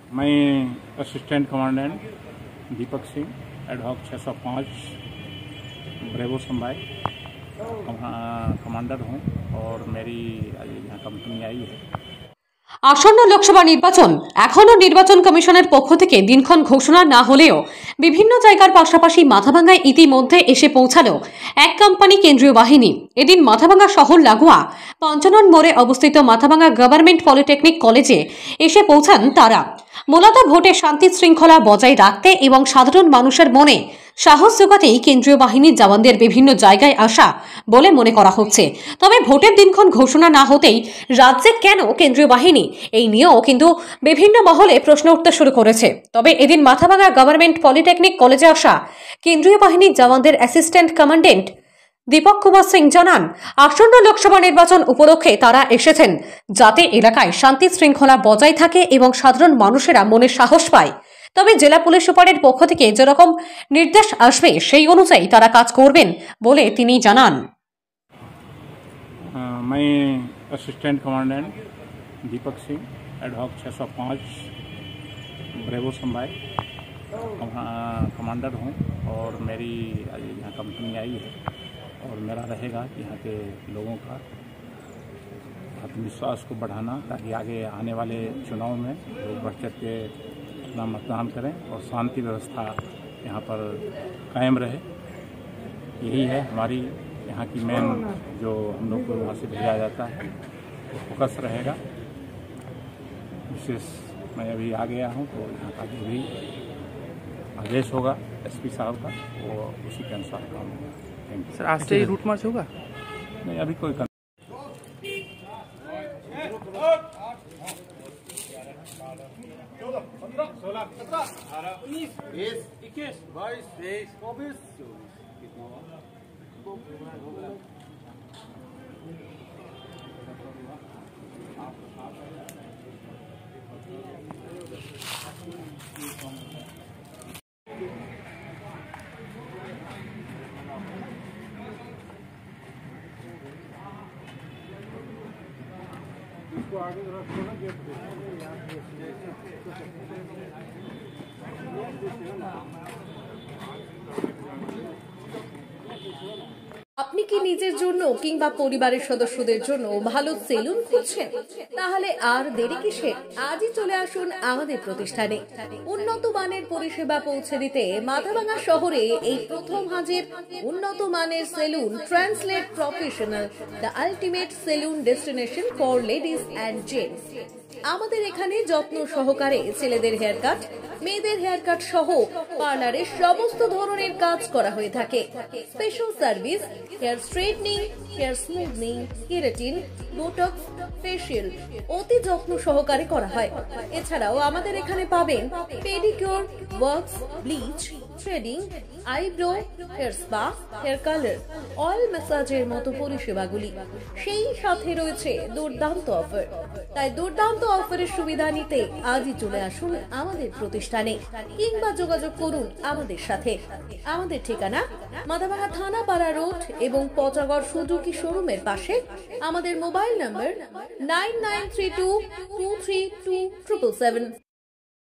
मैं assistant commandant Deepak Singh ad hoc 605 bravo संभाई commander हूँ और मेरी यहाँ कंपनी आई है। আসন্ন লোকসভা নির্বাচন এখনো নির্বাচন কমিশনের পক্ষ থেকে দিনক্ষণ ঘোষণা না হলেও বিভিন্ন জায়গার পাশাপাশি মাথাভাঙ্গায় ইতিমধ্যে এসে পৌঁছালো এক কোম্পানি কেন্দ্রীয় বাহিনী। এদিন মাথাভাঙ্গা শহর লাগোয়া পঞ্চানন মোড়ে অবস্থিত মাথাভাঙ্গা গভর্নমেন্ট পলিটেকনিক কলেজে এসে পৌঁছান তারা মূলত ভোটে শান্তি শৃঙ্খলা বজায় রাখতে এবং সাধারণ মানুষের মনে সাহস যোগাতেই কেন্দ্রীয় বাহিনীর জওয়ানদের বিভিন্ন জায়গায় আসা বলে মনে করা হচ্ছে। তবে ভোটের দিনক্ষণ ঘোষণা না হতেই রাজ্যে কেন কেন্দ্রীয় বাহিনী, এই নিয়েও কিন্তু বিভিন্ন মহলে প্রশ্ন উঠতে শুরু করেছে। তবে এদিন মাথাভাঙ্গা গভর্নমেন্ট পলিটেকনিক কলেজে আসা কেন্দ্রীয় বাহিনীর জওয়ানদের অ্যাসিস্ট্যান্ট কমান্ডেন্ট দীপক কুমার সিং জানান, আসন্ন লোকসভা নির্বাচন উপলক্ষে তারা এসেছেন যাতে এলাকায় শান্তি শৃঙ্খলা বজায় থাকে এবং সাধারণ মানুষেরা মনে সাহস পায়। তবে জেলা পুলিশ সুপারের পক্ষ থেকে যেরকম নির্দেশ আসবে সেই অনুযায়ী তারা কাজ করবেন বলে তিনি জানান। मैं assistant commandant Deepak Singh ad hoc 605 bravo संभाई कमांडर हूँ और मेरी यहाँ कंपनी आई है और मेरा रहेगा कि यहाँ के लोगों का आत्मविश्वास को बढ़ाना ताकि आगे आने वाले चुनाव में लोग बढ़ चढ़ के अपना मतदान करें और शांति व्यवस्था यहाँ पर कायम रहे। यही है हमारी यहाँ की मेन जो हम लोग को वहाँ से भेजा जाता है वो फोकस रहेगा। विशेष मैं अभी आ गया हूँ तो यहाँ का जो भी आदेश होगा एसपी साहब का वो उसी के अनुसार काम होगा। Thank you sir. आज से रूट मार्च होगा? नहीं, अभी कोई আপনি কি নিজের জন্য কিংবা পরিবারের সদস্যদের জন্য ভালো সেলুন খুঁজছেন? তাহলে আর দেরি কিসের? আজই চলে আসুন আমাদের প্রতিষ্ঠানে। উন্নত মানের পরিষেবা পৌঁছে দিতে মাথাভাঙ্গা শহরে এই প্রথম হাজির উন্নত মানের salon translate professional, the ultimate salon destination for ladies and gents. আমাদের এখানে যত্ন সহকারে ছেলেদের হেয়ার কাট, মেয়েদের হেয়ার কাট সহ পার্লারের সমস্ত ধরনের কাজ করা হয়ে থাকে। Special service hair straightening, hair smoothing, keratin, botox, facial অতি যত্ন সহকারে করা হয়। এছাড়াও আমাদের এখানে পাবেন pedicure, wax, bleach, threading, eyebrow, hair spa, hair colour, oil ম্যাসাজের মতো পরিষেবাগুলি। সেই সাথে রয়েছে দুর্দান্ত অফার। তাই দুর্দান্ত অফারের সুবিধা নিতে আজই চলে আসুন আমাদের প্রতিষ্ঠানে কিংবা যোগাযোগ করুন আমাদের সাথে। আমাদের ঠিকানা মাথাভাঙ্গা থানাপাড়া রোড এবং পচাগড় সুজুকি শোরুমের পাশে। আমাদের মোবাইল নম্বর 9932232777।